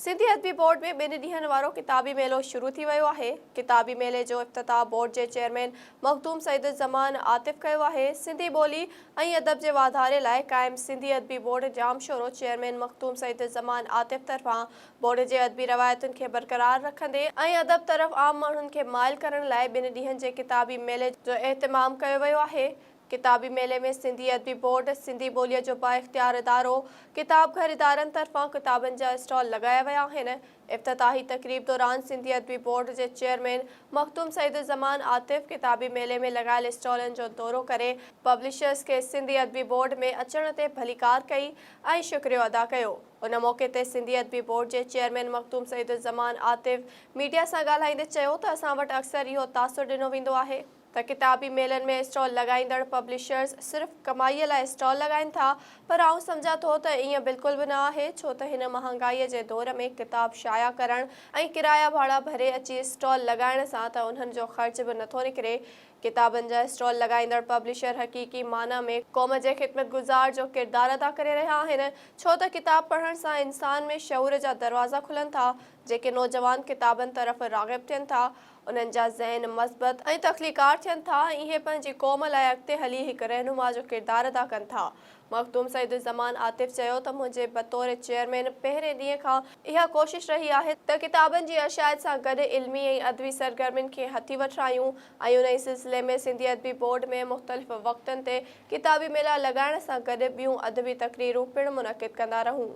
सिंधी अदबी बोर्ड में ॿिनि ॾींहनि वारो किताबी मेलो शुरू थी वियो आहे। किताबी मेले जो इफ़्तिताह बोर्ड जे चेयरमैन मखदूम सईद-उज़-ज़मान आतिफ़ कयो आहे। सिंधी ॿोली ऐं अदब जे वाधारे लाइ क़ाइम सिंधी अदबी बोर्ड जामशोरो चेयरमैन मखदूम सईद-उज़-ज़मान आतिफ़ तरफ़ां बोर्ड जे अदबी रवायतुनि खे बरक़रार रखंदे ऐं अदब तरफ़ आम माण्हुनि खे माइल करण लाइ ॿिनि ॾींहनि जे किताबी मेले जो एहतिमाम कयो वियो आहे। किताबी मेले में सिंधी अदबी बोर्ड, सिंधी ॿोलीअ जो बाइख्तियार इदारो, किताब घर इदारनि तरफ़ां किताबनि जा स्टॉल लॻाया विया आहिनि। इफ़्तिताही तक़रीब दौरान सिंधी अदबी बोर्ड जे चेयरमैन मखदूम सईद-उज़-ज़मान आतिफ़ किताबी मेले में लॻायल स्टॉलनि जो दौरो करे पब्लिशर्स खे सिंधी अदबी बोर्ड में अचण ते भलीकार कई ऐं शुक्रियो अदा कयो। उन मौक़े ते सिंधी अदबी बोर्ड जे चेयरमैन मखदूम सईद-उज़-ज़मान आतिफ़ मीडिया सां ॻाल्हाईंदे चयो त असां वटि अक्सर इहो तासुर ॾिनो वेंदो आहे त किताबी मेलनि में स्टॉल लॻाईंदड़ पब्लिशर्स सिर्फ़ कमाईअ लाइ स्टॉल लॻाइनि था, पर आउं सम्झां थो त ईअं बिल्कुल बि न आहे, छो त हिन महांगाईअ जे दौर में किताब शाया करण ऐं किराया भाड़ा भरे अची स्टॉल लॻाइण सां त उन्हनि जो ख़र्च बि नथो निकिरे। किताबनि जा स्टॉल लॻाईंदड़ पब्लिशर हक़ीक़ी माना में क़ौम जे ख़िदमतगुज़ार जो किरदारु अदा करे रहिया आहिनि, छो त किताब पढ़ण सां इंसान में शऊर जा दरवाज़ा खुलनि था। जेके नौजवान किताबनि तरफ़ राग़िब थियनि था, उन्हनि जा ज़हन मस्बत ऐं तख़्लीक़ात थियनि था, इहे पंहिंजी क़ौम लाइ अॻिते हली हिकु रहनुमा जो किरदारु अदा कनि था। मखदूम सईद-उज़-ज़मान आतिफ़ चयो त मुंहिंजे बतौर चेयरमैन पहिरें ॾींहं खां इहा कोशिश रही आहे त किताबनि जी अशायत सां गॾु इल्मी ऐं अदबी सरगर्मियुनि खे हथी वठायूं ऐं उन सिलसिले में सिंधी अदबी बोर्ड में मुख़्तलिफ़ वक़्तनि ते किताबी मेला लॻाइण सां गॾु ॿियूं अदबी तक़रीरूं पिणु मुनक़िद कंदा रहूं।